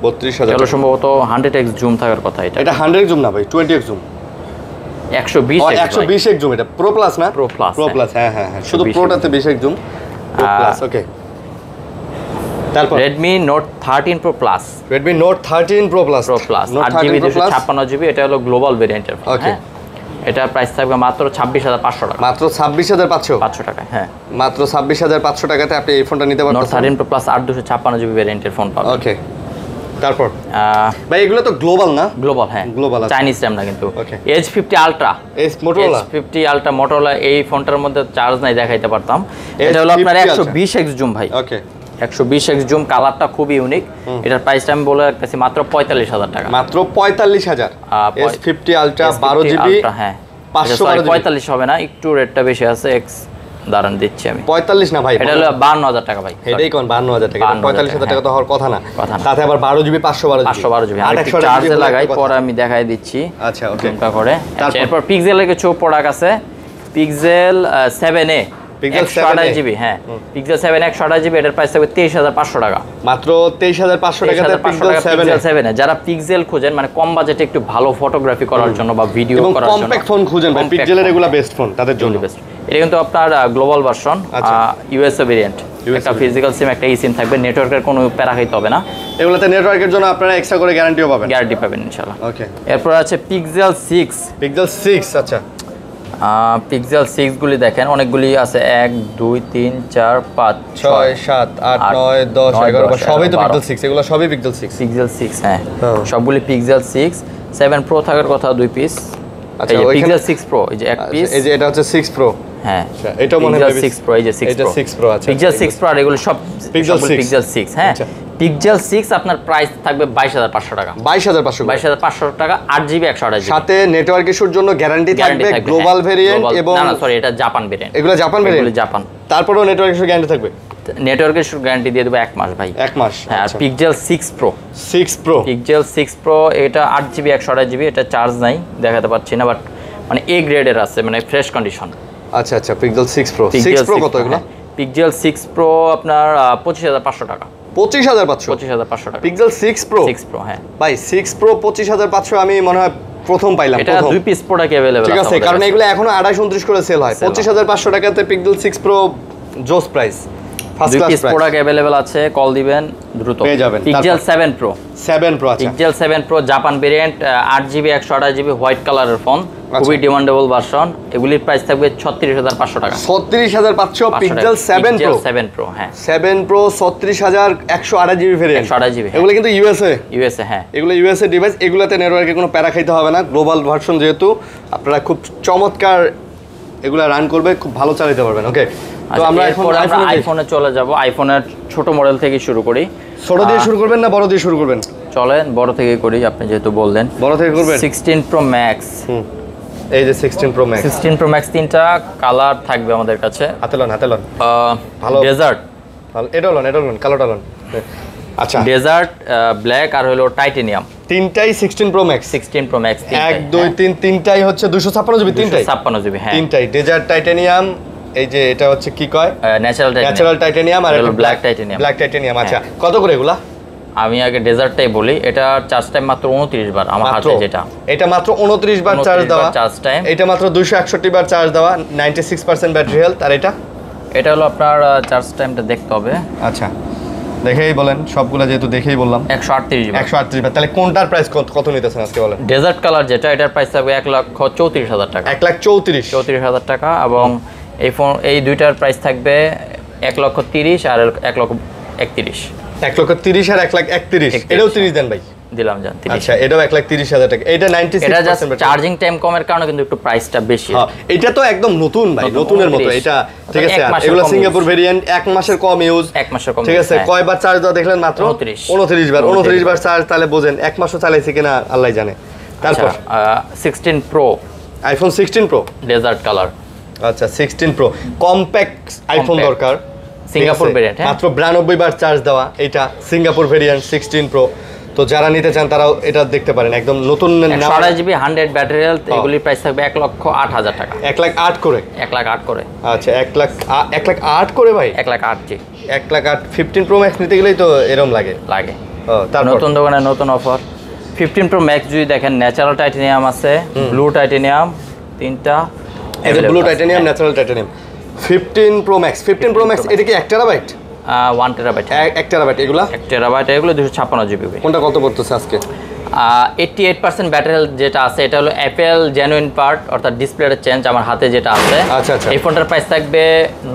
32000। এটা সম্ভবত 100x জুম থাকার কথা। এটা 100x জুম না ভাই, 20x জুম। 120x zoom. এটা Pro Plus না? Pro Plus, Pro Plus, হ্যাঁ হ্যাঁ হ্যাঁ, শুধু Proটাতে 20x জুম। Pro Plus, ওকে। তারপর Redmi Note 13 Pro Plus, Redmi Note 13 Pro Plus, 8GB 256GB। এটা হলো গ্লোবাল ভেরিয়েন্টের ফোন। ওকে, এটা প্রাইস থাকবে মাত্র 26500 টাকা। মাত্র 26500 টাকা। হ্যাঁ, মাত্র 26500 টাকাতে আপনি এই ফোনটা নিতে পারবেন। Note 13 Pro Plus 8256GB ভেরিয়েন্টের ফোন পাবেন। ওকে, তারপর ভাই এগুলো তো গ্লোবাল না? গ্লোবাল, হ্যাঁ গ্লোবাল আছে, চাইনিজ RAM না কিন্তু। ওকে, H50 Ultra, Motorola Motorola এই ফোনটার মধ্যে চার্জ নাই, দেখাইতে পারতাম। এটা হলো আপনার 120x জুম ভাই। ওকে, 120x জুম, কালারটা খুবই ইউনিক। এটার প্রাইসটা আমি বলে রাখতেছি মাত্র 45000 টাকা। মাত্র 45000। S50 Ultra 12GB, হ্যাঁ 512GB। 45 হবে না, একটু রেটটা বেশি আছে। দাঁড়ান দিচ্ছি আমি। 45 না ভাই, এটা হলো 52000 টাকা ভাই। এটাই কোন 52000 টাকা? 45000 টাকা তো হওয়ার কথা না। তাতে আবার 12GB 512GB আমি চার্জে লাগাই, পরে আমি দেখাই দিচ্ছি। আচ্ছা, ওকে, জুমটা করে। এরপর পিক্সেলের কিছু প্রোডাক্ট আছে। Pixel 7a, pixel 128GB। হ্যাঁ পিক্সেল 7 128GB। এটার প্রাইস থাকবে 23500 টাকা। মাত্র 23500 টাকাতে পিক্সেল 7a। যারা পিক্সেল খোঁজেন, মানে কম বাজেটে একটু ভালো ফটোগ্রাফি করার জন্য বা ভিডিও করার জন্য, কম্প্যাক্ট ফোন খুঁজেন ভাই, পিক্সেলের এগুলা বেস্ট ফোন তাদের জন্য। এটা কিন্তু আপনার গ্লোবাল ভার্সন, ইউএসএ ভেরিয়েন্ট। একটা ফিজিক্যাল সিম, একটা ই-সিম থাকবে। নেটওয়ার্কের কোনো প্যারা খাইতে হবে না। এগুলাতে নেটওয়ার্কের জন্য আপনারা এক্সট্রা করে গ্যারান্টিও পাবেন। গ্যারান্টি পাবেন ইনশাআল্লাহ। ওকে, এরপর আছে পিক্সেল 6। পিক্সেল 6, আচ্ছা। পিক্সেল 6 গুলি দেখেন, অনেকগুলি আছে। 1 2 3 4 5 6 7 8 9 10 11 সবই তো পিক্সেল 6, এগুলো সবই পিক্সেল 6। পিক্সেল 6, হ্যাঁ সবগুলি পিক্সেল 6। 7 প্রো থাকার কথা 2 পিস। আচ্ছা, এই পিক্সেল 6 প্রো, এই যে এক পিস। এই যে এটা হচ্ছে 6 প্রো। হ্যাঁ এটা মনে হয় 6 প্রো, এই যে 6 প্রো। এটা 6 প্রো আছে। পিক্সেল 6 প্রো আর এগুলো সব পিক্সেল 6। হ্যাঁ পিক্সেল 6 আপনার প্রাইস থাকবে 22500 টাকা। 22500 টাকা। 8GB 128GB। সাথে নেটওয়ার্ক ইস্যুর জন্য গ্যারান্টি থাকবে, গ্লোবাল ভেরিয়েন্ট এবং না সরি, এটা জাপান ভেরিয়েন্ট। এগুলো জাপান ভেরিয়েন্ট, এগুলো জাপান। তারপরেও নেটওয়ার্ক ইস্যুর গ্যারান্টি থাকবে। নেটওয়ার্কের গ্যারান্টি দিয়ে দেবো 1 মাস ভাই। 1 মাস। হ্যাঁ, আর পিক্সেল 6 প্রো, পিক্সেল 6 প্রো এটা 8GB 128GB। এটা চার্জ নাই, দেখাতে পাচ্ছি না, বাট মানে এ গ্রেডের আছে, মানে ফ্রেশ কন্ডিশন। আচ্ছা আচ্ছা, পিক্সেল 6 প্রো। 6 প্রো কত এগুলো? পিক্সেল 6 প্রো আপনার 25500 টাকা। 25500 টাকা। Pixel 6 pro. হ্যাঁ ভাই 6 প্রো 25500 আমি মনে হয় প্রথম পাইলাম। এটা 2 পিস প্রোডাক্ট अवेलेबल আছে। ঠিক আছে, কারণ এগুলো এখনো 28 করে সেল হয়। 25500 টাকাতে পিক্সেল 6 প্রো জোস price, first class price. Product available আছে, কল দিবেন দ্রুত পেয়ে যাবেন। Pixel 7 pro. 7 প্রো, আচ্ছা। Pixel 7 pro Japan variant, 8GB 128GB white কালারের ফোন, খুবই ডিমান্ডেবল ভার্সন। এগুলির প্রাইস থাকবে 36500 টাকা। 36500 পিক্সেল 7 প্রো। 7 প্রো, হ্যাঁ 7 প্রো 36128GB ভেরিয়েন্ট। 128GB। এগুলো কিন্তু ইউএসএ, হ্যাঁ এগুলো ইউএসএ ডিভাইস। এগুলাতে নেটওয়ার্কে কোনো প্যারা খাইতে হবে না, গ্লোবাল ভার্সন যেহেতু আপনারা খুব চমৎকার এগুলা রান করবে, খুব ভালো চালাতে পারবেন। ওকে, তো আমরা এখন আইফোনে চলে যাব। আইফোনের ছোট মডেল থেকে শুরু করি। ছোট দিয়ে শুরু করবেন না বড় দিয়ে শুরু করবেন? চলেন বড় থেকে করি, আপনি যেহেতু বললেন বড় থেকে করবেন। 16 প্রো ম্যাক্স। এই যে 16 প্রো ম্যাক্স। 16 প্রো ম্যাক্স তিনটা কালার থাকবে আমাদের কাছে। হাতে লন ভালো ডেজার্ট, ভালো এটা লন কালোটা লন। আচ্ছা, ডেজার্ট, ব্ল্যাক আর হলো টাইটেনিয়াম। তিনটাই 16 প্রো ম্যাক্স। 16 প্রো ম্যাক্স 1 2 3 তিনটাই হচ্ছে 256GB। তিনটাই 256GB, হ্যাঁ তিনটাই ডেজার্ট টাইটেনিয়াম। এই যে এটা হচ্ছে কি কয়? ন্যাচারাল টাইটেনিয়াম আর ব্ল্যাক টাইটেনিয়াম। আচ্ছা, কত করে এগুলা? আমি আগে ডেজার্টটাই বলি, এটা চার্জ টাইম মাত্র 29 বার আমার হাতে যেটা। এটা মাত্র 29 বার চার্জ দেওয়া চার্জ টাইম। এটা মাত্র 261 বার চার্জ দেওয়া, 96% ব্যাটারি হেলথ। আর এটা হলো আপনার চার্জ টাইমটা দেখতে হবে। আচ্ছা দেখেই বলেন, সবগুলো যেহেতু দেখেই বললাম 138 বার। তাহলে কোনটার প্রাইস কত নিতেছেন আজকে বলেন? ডেজার্ট কালার যেটা, এটার প্রাইস থাকবে 1,34,000 টাকা। 1,34,000 টাকা। এবং এই দুইটার প্রাইস থাকবে 1,30,000 আর 1,31,000। 1,30,000 আর 1,31,000। এটাও 30 দেন ভাই। দিলাম জান 30। আচ্ছা এটাও 1,30,000 টাকা। এটা 96% চার্জিং টাইম কমের কারণে কিন্তু একটু প্রাইসটা বেশি। হ্যাঁ এটা তো একদম নতুন ভাই, নতুনের মতো এটা। ঠিক আছে, এগুলো সিঙ্গাপুর ভেরিয়েন্ট, 1 মাসের কম ইউজ। 1 মাসের কম। ঠিক আছে, কয়বার চার্জ দাও দেখলেন? মাত্র 29 বার। 29 বার চার্জ, তাহলে বোঝেন 1 মাসও চালাইছে কিনা আল্লাহ জানে। তারপর 16 pro, iPhone 16 pro dessert colour. আচ্ছা 16 প্রো কম্প্যাক্ট আইফোন দরকার, সিঙ্গাপুর ভেরিয়েন্ট। মাত্র 92 বার চার্জ দেওয়া, এটা সিঙ্গাপুর ভেরিয়েন্ট 16 প্রো। তো যারা নিতে চান তারাও এটা দেখতে পারেন, একদম নতুন। 128 জিবি 100 ব্যাটারি হেলথ, এগুলির প্রাইস থাকবে 1,08,000 টাকা। 1,08,000 করে? 1,08,000 করে। আচ্ছা 1,08,000 করে ভাই? 1,08,000 জি। 1,08,000 15 প্রো ম্যাক্স নিতে গেলেই তো এরকম লাগে। তারপর নতুন দোকানে নতুন অফার। 15 প্রো ম্যাক্স যদি দেখেন, ন্যাচারাল টাইটেনিয়াম আছে, ব্লু টাইটেনিয়াম, তিনটা। এই যে blue titanium, natural titanium. 15 pro max এটা কি 1 টেরাবাইট? 1 টেরাবাইট। 1 টেরাবাইট এগুলা? 1 টেরাবাইট এগুলো 256 জিবি। কোনটা কত পড়তেছে আজকে? 88% ব্যাটারি হেলথ যেটা আছে, এটা হলো অ্যাপেল জেনুইন পার্ট, অর্থাৎ ডিসপ্লেটা চেঞ্জ আমার হাতে যেটা আছে। আচ্ছা আচ্ছা। এই ফোনটার প্রাইস থাকবে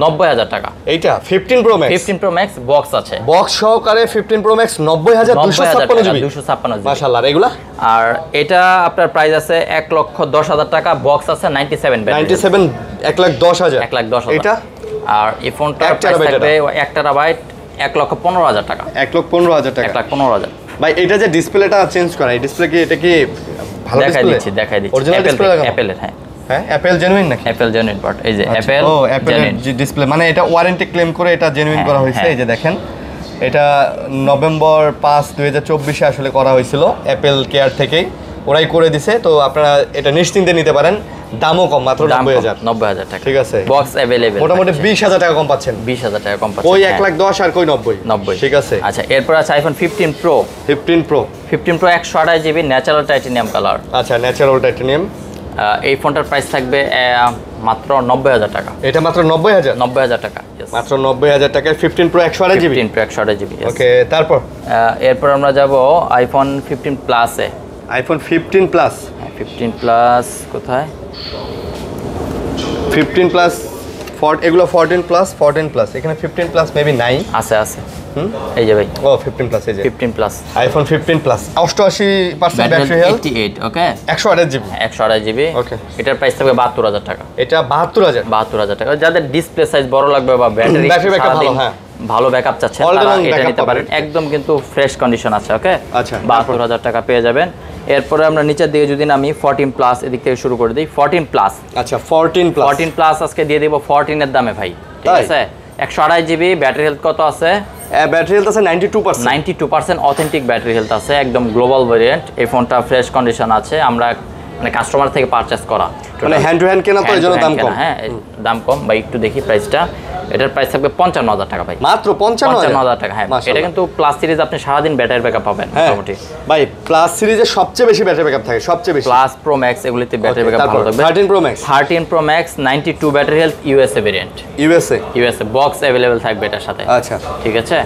90,000 টাকা। এইটা 15 pro max? 15 pro max box আছে, বক্স সহকারে 15 প্রো ম্যাক্স 90,000 256 জিবি। 256 জিবি মাশাআল্লাহ। আর এগুলা? আর এটা আপনার প্রাইস আছে 1,10,000 টাকা, বক্স আছে 97 ব্যাটারি। 97 1,10,000। 1,10,000। এটা? আর এই ফোনটার প্রাইস থাকবে 1 টেরাবাইট 1,15,000 টাকা। 1,15,000 টাকা। 1,15,000। ভাই এটা যে ডিসপ্লেটা চেঞ্জ করা, এই ডিসপ্লে কি এটা কি ভালো ডিসপ্লে? দেখাই দিচ্ছি। অরিজিনাল ডিসপ্লে লাগানো? অ্যাপেলের। হ্যাঁ অ্যাপেল জেনুইন নাকি? অ্যাপেল জেনুইন পার্ট, এই যে অ্যাপেল। ও অ্যাপেলের ডিসপ্লে, মানে এটা ওয়ারেন্টি ক্লেম করে এটা জেনুইন করা হয়েছে। এই যে দেখেন, এটা নভেম্বর 5, 2024 আসলে করা হয়েছিল অ্যাপেল কেয়ার থেকেই, ওরাই করে দিছে। তো আপনারা এটা নিশ্চিন্তে নিতে পারেন, দামও কম, মাত্র 90,000 টাকা। ঠিক আছে, বক্স अवेलेबल, মোটামুটি 20,000 টাকা কম পাচ্ছেন। 20,000 টাকা কম পাচ্ছেন। ওই 1,10,000 আর কই 90। ঠিক আছে। আচ্ছা এরপর আছে iPhone 15 pro. 15 pro 128 GB natural titanium colour. আচ্ছা ন্যাচারাল টাইটেনিয়াম। এই ফোনটার প্রাইস থাকবে মাত্র 90,000 টাকা। এটা মাত্র 90,000? 90,000 টাকা, মাত্র 90,000 টাকায় 15 pro 128 GB. 15 pro 128 GB. Okay, তারপর এরপর আমরা যাব আইফোন 15 প্লাসে। IPhone 15 plus. 15 প্লাস কোথায়? 15 প্লাস এগুলো 14 প্লাস এখানে 15 প্লাস মেবি নাই। আছে এই যে ভাই, ও 15 প্লাস, এই যে 15 plus iPhone 15 plus 88% battery health, 88 ওকে, 128 জিবি। 128 জিবি ওকে। এটার প্রাইস থাকবে 72,000 টাকা। এটা 72,000 টাকা। যাদের ডিসপ্লে সাইজ বড় লাগবে বা ব্যাটারি ব্যাকআপ ভালো, হ্যাঁ ভালো ব্যাকআপ চাচ্ছেন তারা এটা নিতে পারেন, একদম কিন্তু ফ্রেশ কন্ডিশন আছে। ওকে, আচ্ছা 72,000 টাকা পেয়ে যাবেন। এরপরে আমরা নিচের দিকে যদি আমি 14 প্লাস এদিক থেকে শুরু করে দিই। 14 প্লাস, আচ্ছা 14 প্লাস আজকে দিয়ে দিব 14 এর দামে ভাই, ঠিক আছে? 128 জিবি ব্যাটারি হেলথ কত আছে? ব্যাটারি হেলথ আছে 92%। অথেন্টিক ব্যাটারি হেলথ আছে, একদম গ্লোবাল ভেরিয়েন্ট। এই ফোনটা ফ্রেশ কন্ডিশন আছে, আমরা মানে কাস্টমার থেকে পারচেজ করা, মানে হ্যান্ড টু হ্যান্ড কেনা, তো এজন্য দাম কম। হ্যাঁ দাম কম ভাই। একটু দেখি প্রাইসটা, এটার প্রাইস থাকবে 55,000 টাকা ভাই, মাত্র 55,000 টাকা। হ্যাঁ এটা কিন্তু প্লাস সিরিজ, আপনি সারাদিন ব্যাটারি ব্যাকআপ পাবেন মোটামুটি ভাই। প্লাস সিরিজে সবচেয়ে বেশি ব্যাটারি ব্যাকআপ থাকে, সবচেয়ে বেশি। প্লাস প্রো ম্যাক্স এগুলিতে ব্যাটারি ব্যাকআপ ভালো থাকবে। 13 pro max 92 battery health, USA variant. USA box available থাকবে এটার সাথে। আচ্ছা ঠিক আছে,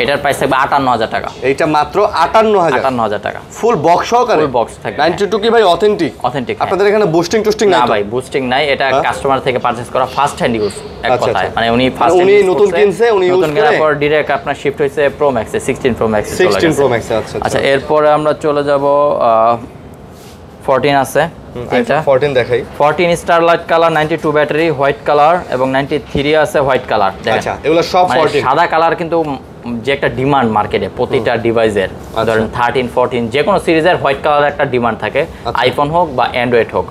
এটার প্রাইস থাকবে 58,000 টাকা। এইটা মাত্র 58,000 টাকা, ফুল বক্স সহকারে। ফুল বক্স থাকবে। 92 কি ভাই অথেন্টিক? আপনাদের এখানে বুস্টিং নাই? না ভাই বুস্টিং নাই, এটা কাস্টমার থেকে পারচেজ করা, ফার্স্ট হ্যান্ড ইউজ এক কথায়। মানে উনি নতুন কিনছে, উনি ইউজ করে তারপর ডাইরেক্ট আপনার শিফট হইছে প্রো ম্যাক্সে, 16 প্রো ম্যাক্সে। 16 প্রো ম্যাক্সে। আচ্ছা এরপরে আমরা চলে যাব 14 আছে, এটা 14 দেখাই। 14 starlight colour, 92 battery, white colour, এবং 93 আছে হোয়াইট কালার। আচ্ছা এগুলো সব 14। সাদা কালার কিন্তু যে একটা ডিমান্ড মার্কেটে প্রতিটা ডিভাইসের, ধরেন 13 14 যে কোনো সিরিজের হোয়াইট কালার একটা ডিমান্ড থাকে, আইফোন হোক বা অ্যান্ড্রয়েড হোক।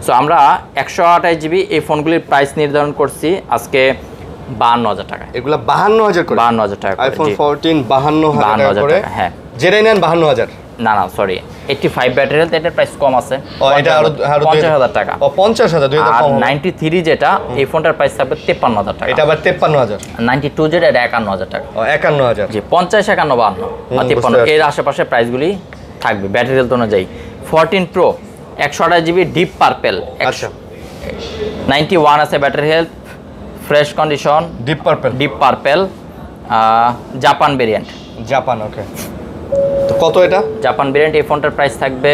সো আমরা 128 জিবি এই ফোনগুলির প্রাইস নির্ধারণ করছি আজকে 52,000 টাকা। এগুলো 52,000 করে? 52,000 টাকা। আইফোন 14 52,000 করে। হ্যাঁ যেটাই নেন 52,000? না সরি, 85 ব্যাটারি হেলথ, এটার প্রাইস কম আছে। এটা আরো 50,000 টাকা। 50,000, 2000 আর কম। 93 যেটা, এই ফোনটার প্রাইস থাকবে 53,000 টাকা। এটা আবার 53,000। 92 যেটা, এটা 51,000 টাকা। 51,000। জি, 50, 51, 52 আর 53 এর আশেপাশে প্রাইসগুলি থাকবে ব্যাটারি হেলথ অনুযায়ী। 14 প্রো 128 জিবি ডিপ পার্পেল। আচ্ছা, 91 আছে battery health, fresh condition, deep purple, Japan variant. Japan, okay. তো কত এটা? Japan variant. এই ফোনটার প্রাইস থাকবে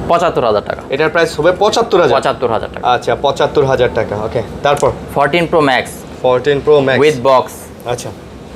75,000 টাকা। এটার প্রাইস হবে 75,000। 75,000 টাকা। আচ্ছা, 75,000 টাকা, ওকে। তারপর 14 pro max. 14 pro max with box. আচ্ছা,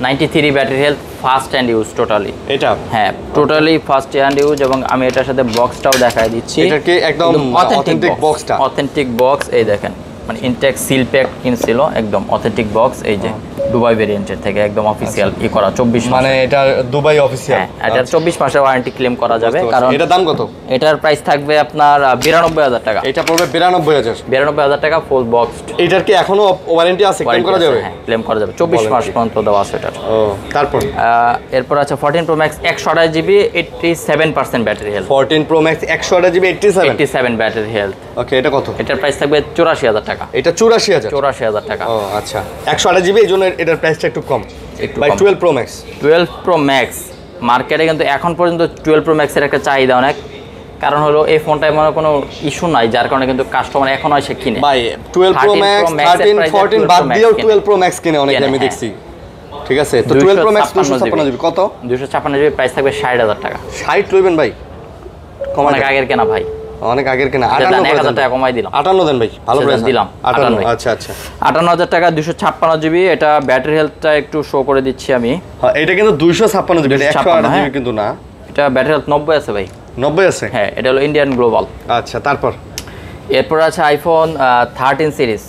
93 battery health, fast hand use totally. এটা হ্যাঁ, টোটালি ফাস্ট হ্যান্ড ইউজ, এবং আমি এটার সাথে বক্সটাও দেখাই দিচ্ছি। এটা কি একদম অথেন্টিক বক্সটা? অথেন্টিক বক্স, এই দেখেন, মানে ইনটেক সিল প্যাক কিনছিল, একদম অথেন্টিক বক্স। এই যে দুবাই ভেরিয়েন্টের থেকে একদম অফিসিয়াল ই করা, 24 মাস। মানে এটা দুবাই অফিসিয়াল। হ্যাঁ, এটার 24 মাসের ওয়ারেন্টি ক্লেম করা যাবে। কারণ এটার দাম কত? এটার প্রাইস থাকবে আপনার 92,000 টাকা। এটা পড়বে 92,000। 92,000 টাকা ফুল বক্স। এটার কি এখনো ওয়ারেন্টি আছে? ক্লেম করা যাবে? হ্যাঁ, ক্লেম করা যাবে, 24 মাস পর্যন্ত দেওয়া আছে এটার। ও, তারপর এরপর আছে 14 pro max 128 GB 87% battery health. 14 pro max 128 GB 87 battery health. Okay, এটা কত? এটার প্রাইস থাকবে 84,000 টাকা। এটা 84,000। 84,000 টাকা। ও আচ্ছা, 128 জিবি, এই জন্য এটার প্রাইসটা একটু কম। একটু ভাই কম। 12 প্রো ম্যাক্স। 12 প্রো ম্যাক্স মার্কেটে কিন্তু এখন পর্যন্ত 12 প্রো ম্যাক্সের একটা চাহিদা অনেক, কারণ হলো এই ফোনটায় মনে কোনো ইস্যু নাই, যার কারণে কিন্তু কাস্টমার এখনো এসে কিনে। ভাই 12 প্রো ম্যাক্স, 13, 14 বাদ দিয়েও 12 প্রো ম্যাক্স কিনে অনেকে, আমি দেখছি। ঠিক আছে, তো 12 প্রো ম্যাক্স 256 জিবি কত? 256 জিবি প্রাইস থাকবে 60,000 টাকা। 60 লইবেন ভাই? অনেক আগের কেনা ভাই, অনেক আগের কেনা। 1,000 টাকা কমাই দিলাম। 58 দেন ভাই, ভালো প্রাইস দিলাম। 58। আচ্ছা আচ্ছা, 58,000 টাকা 256 জিবি। এটা ব্যাটারি হেলথটা একটু শো করে দিচ্ছি আমি। হ্যাঁ, এটা কিন্তু 256 জিবি, 128 জিবি কিন্তু না। এটা ব্যাটারি হেলথ 90 আছে ভাই। 90 আছে? হ্যাঁ, এটা হলো ইন্ডিয়ান গ্লোবাল। আচ্ছা, তারপর এরপর আছে আইফোন 13 সিরিজ।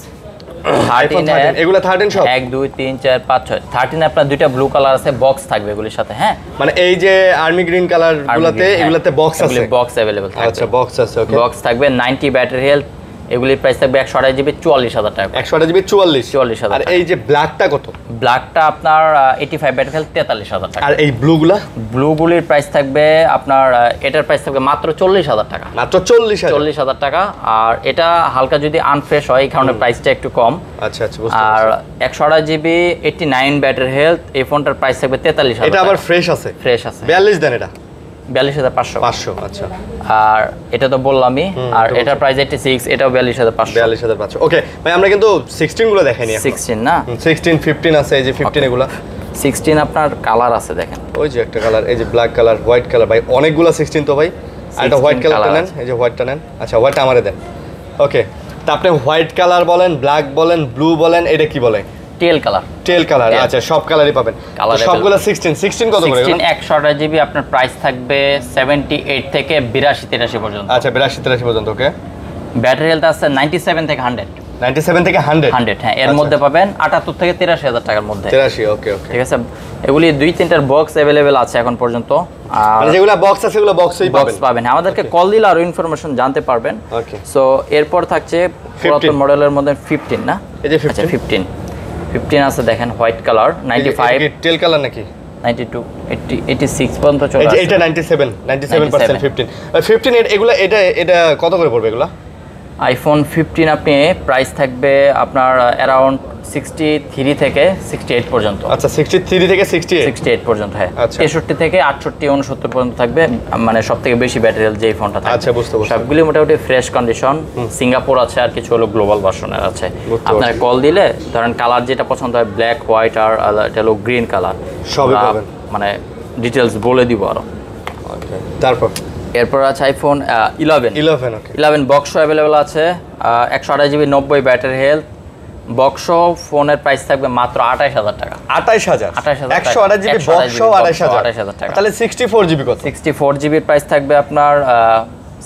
আইফোন 13 এগুলা 13 সব 1 2 3 4 5 6 13 আপনার দুইটা ব্লু কালার আছে, বক্স থাকবে এগুলির সাথে। হ্যাঁ, মানে এই যে আর্মি গ্রিন কালার গুলাতে, এগুলাতে বক্স আছে? বক্স अवेलेबल থাকবে। আচ্ছা, বক্স আছে, ওকে। বক্স থাকবে 90 ব্যাটারি হেলথ। এগুলির প্রাইস থাকবে 128 জিবি 44,000 টাকা। 128 জিবি 44,000। আর এই যে ব্ল্যাকটা কত? ব্ল্যাকটা আপনার 85 ব্যাটারি হেলথ 43,000 টাকা। আর এই ব্লুগুলা? ব্লুগুলির প্রাইস থাকবে আপনার এটার প্রাইস থাকবে মাত্র 40,000 টাকা। মাত্র 40,000 টাকা। আর এটা হালকা যদি আনফ্রেশ হয়, এই কারণে প্রাইসটা একটু কম। আচ্ছা আচ্ছা, বুঝতে আর পারছি। 128 জিবি 89 ব্যাটারি হেলথ, এই ফোনটার প্রাইস থাকবে 43,000। এটা আবার ফ্রেশ আছে? ফ্রেশ আছে। 42 দেন এটা? 42,500। আচ্ছা। আর এটা তো বললামই। আর এটার প্রাইস 86, এটাও 42,500। 42,500, ওকে। ভাই আমরা কিন্তু 16 গুলো দেখাইনি। 16 না, 16 15 আছে, এই যে 15 এগুলা। 16 আপনার কালার আছে দেখেন, ওই যে একটা কালার, এই যে ব্ল্যাক কালার, হোয়াইট কালার। ভাই অনেকগুলা 16 তো ভাই। আর এটা হোয়াইট কালারটা নেন, এই যে হোয়াইটটা নেন। আচ্ছা, হোয়াইটটা আমারে দেন, ওকে। তা আপনি হোয়াইট কালার বলেন, ব্ল্যাক বলেন, ব্লু বলেন, এটা কি বলেন? টেল কালার। টেল কালার, আচ্ছা, সব কালারই পাবেন। সবগুলো 16 কত করে? 16 128 জিবি আপনার প্রাইস থাকবে 78 থেকে 82-83 পর্যন্ত। আচ্ছা, 82-83 পর্যন্ত, ওকে। ব্যাটারি হেলথ আছে 97 থেকে 100। 97 থেকে 100, হ্যাঁ, এর মধ্যে পাবেন 78 থেকে 83,000 টাকার মধ্যে। 83, ওকে ওকে, ঠিক আছে। এগুলি 2-3টার বক্স अवेलेबल আছে এখন পর্যন্ত। আর মানে যেগুলো বক্স আছে সেগুলো বক্সেই পাবেন। আমাদেরকে কল দিলে আরো ইনফরমেশন জানতে পারবেন। ওকে। সো এরপর থাকছে পুরাতন মডেলের মধ্যে 15 না? এই যে 15 আছে দেখেন, হোয়াইট কালার 95। টেল কালার নাকি? 92 80 86 পর্যন্ত চলে আসে। এটা 97% 15 এগুলা, এটা কত করে পড়বে এগুলা? আইফোন 15 আপনি প্রাইস থাকবে আপনার অ্যারাউন্ড 63 থেকে 68 পর্যন্ত। আচ্ছা, 63 থেকে 68 পর্যন্ত। হ্যাঁ, 63 থেকে 68 69 পর্যন্ত থাকবে, মানে সবথেকে বেশি ব্যাটারি হেলথ যেই ফোনটা থাকবে। আচ্ছা, বুঝতে পারছি। সবগুলি মোটামুটি ফ্রেশ কন্ডিশন। সিঙ্গাপুর আছে, আর কিছু হলো গ্লোবাল ভার্সনের আছে। আপনারা কল দিলে ধরেন কালার যেটা পছন্দ হয়, ব্ল্যাক, হোয়াইট আর এটা হলো গ্রিন কালার, সবই পাবেন। মানে ডিটেইলস বলে দিব আরো। ওকে, তারপর এরপর আছে আইফোন 11, ওকে। 11 বক্স अवेलेबल আছে, 128 জিবি 90 ব্যাটারি হেলথ। বক্স ফোনের প্রাইস থাকবে মাত্র 28,000 টাকা। 28,000? 128 জিবি বক্স 28,000 টাকা। তাহলে 64 জিবি কত? 64 জিবির প্রাইস থাকবে আপনার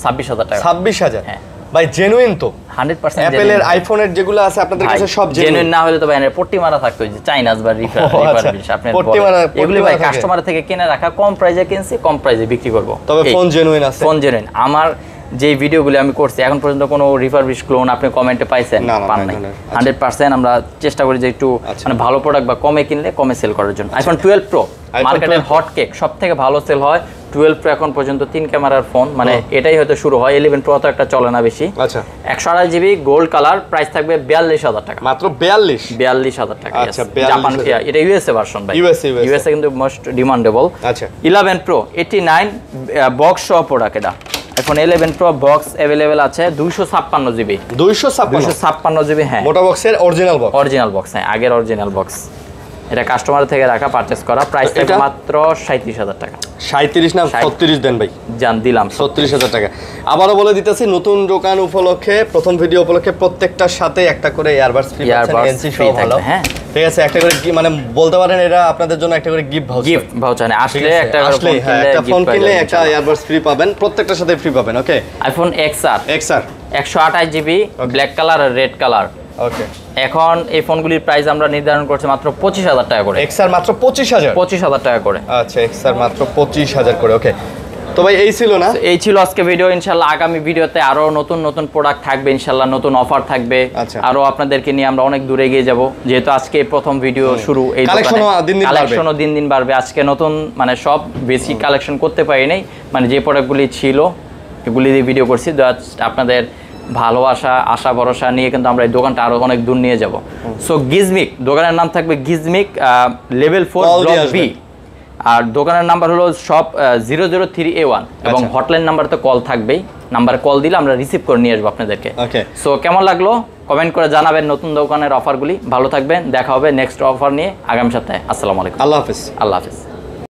26,000 টাকা। 26,000? হ্যাঁ। ভাই জেনুইন তো? 100% অ্যাপলের আইফোনের যেগুলো আছে আপনাদের কাছে সব জেনুইন না হলে তো ভাই পট্টি মারা থাকতো, যে চাইনাজ বা রিফারবিশ। আপনি এগুলি ভাই কাস্টমার থেকে কিনে রাখা, কম প্রাইসে কিনছি, কম প্রাইসে বিক্রি করব। তবে ফোন জেনুইন আছে? Phone genuine. আমার যে ভিডিওগুলো আমি করছি এখন পর্যন্ত কোনো রিফারবিশ ক্লোন আপনি কমেন্টে পাইছেন? পান নাই। 100% আমরা চেষ্টা করি যে একটু মানে ভালো প্রোডাক্ট বা কমে কিনলে কমে সেল করার জন্য। আইফোন 12 প্রো মার্কেটের হট কেক, সবথেকে ভালো সেল হয় 12 প্রো এখন পর্যন্ত 3 ক্যামেরার ফোন, মানে এটাই হয়তো শুরু হয়। 11 প্রো তো একটা চলে না বেশি। আচ্ছা 128 জিবি গোল্ড কালার, প্রাইস থাকবে 42000 টাকা মাত্র। 42000 টাকা। আচ্ছা জাপান এটা ইউএসএ ভার্সন ভাই, ইউএসএ কিন্তু মোস্ট ডিমান্ডেবল। আচ্ছা 11 প্রো 89 বক্স সহ প্রোডাক্ট। এটা এখন 11 প্রো বক্স अवेलेबल আছে 256 জিবি। 256 জিবি, হ্যাঁ মোটা বক্সের অরিজিনাল বক্স, হ্যাঁ আগের অরিজিনাল বক্স। এটা কাস্টমার থেকে রাখা, পারচেজ করা, প্রাইস থাকবে মাত্র 37000 টাকা। 37 না 36 দেন ভাই? জান দিলাম 37000 টাকা। আবারও বলে দিতেছি, নতুন দোকান উপলক্ষে, প্রথম ভিডিও উপলক্ষে প্রত্যেকটার সাথে একটা করে ইয়ারবাডস ফ্রি পাচ্ছেন, এনসি সহ ভালো। হ্যাঁ ঠিক আছে, একটা করে মানে বলতে পারেন এটা আপনাদের জন্য একটা করে গিফট ভাউচার। আসলে একটা ফোন কিনলে একটা ইয়ারবাডস ফ্রি পাবেন, প্রত্যেকটার সাথে ফ্রি পাবেন। Okay, iPhone XR 128 GB black colour আর রেড কালার। ওকে, এখন এই ফোনগুলির প্রাইস আমরা নির্ধারণ করছি মাত্র 25000 টাকা করে। XR মাত্র 25000 টাকা করে। আচ্ছা, XR মাত্র 25000 করে। ওকে, তো ভাই এই ছিল না, এই ছিল আজকে ভিডিও। ইনশাআল্লাহ আগামী ভিডিওতে আরো নতুন নতুন প্রোডাক্ট থাকবে, ইনশাআল্লাহ নতুন অফার থাকবে, আরো আপনাদেরকে নিয়ে আমরা অনেক দূরে এগিয়ে যাব। যেহেতু আজকে প্রথম ভিডিও শুরু, এই কালেকশনও দিন দিন বাড়বে। আজকে নতুন মানে সব বেসিক কালেকশন করতে পারি নাই, মানে যে প্রোডাক্টগুলি ছিল এগুলি দিয়ে ভিডিও করছি। আপনাদের ভালোবাসা, আশা ভরসা নিয়ে কিন্তু আমরা এই দোকানটা আরো অনেক দূর নিয়ে যাব। সো গিজমিক, দোকানের নাম থাকবে গিজমিক লেভেল 4 ব্লক বি, আর দোকানের নাম্বার হলো সব 003A1 এবং হটলাইন নাম্বার তো কল থাকবেই। নাম্বারে কল দিলে আমরা রিসিভ করে নিয়ে আসবো আপনাদেরকে। সো কেমন লাগলো কমেন্ট করে জানাবেন নতুন দোকানের অফারগুলি। ভালো থাকবেন, দেখা হবে নেক্সট অফার নিয়ে আগামী সপ্তাহে। আসসালামু আলাইকুম, আল্লাহ হাফেজ।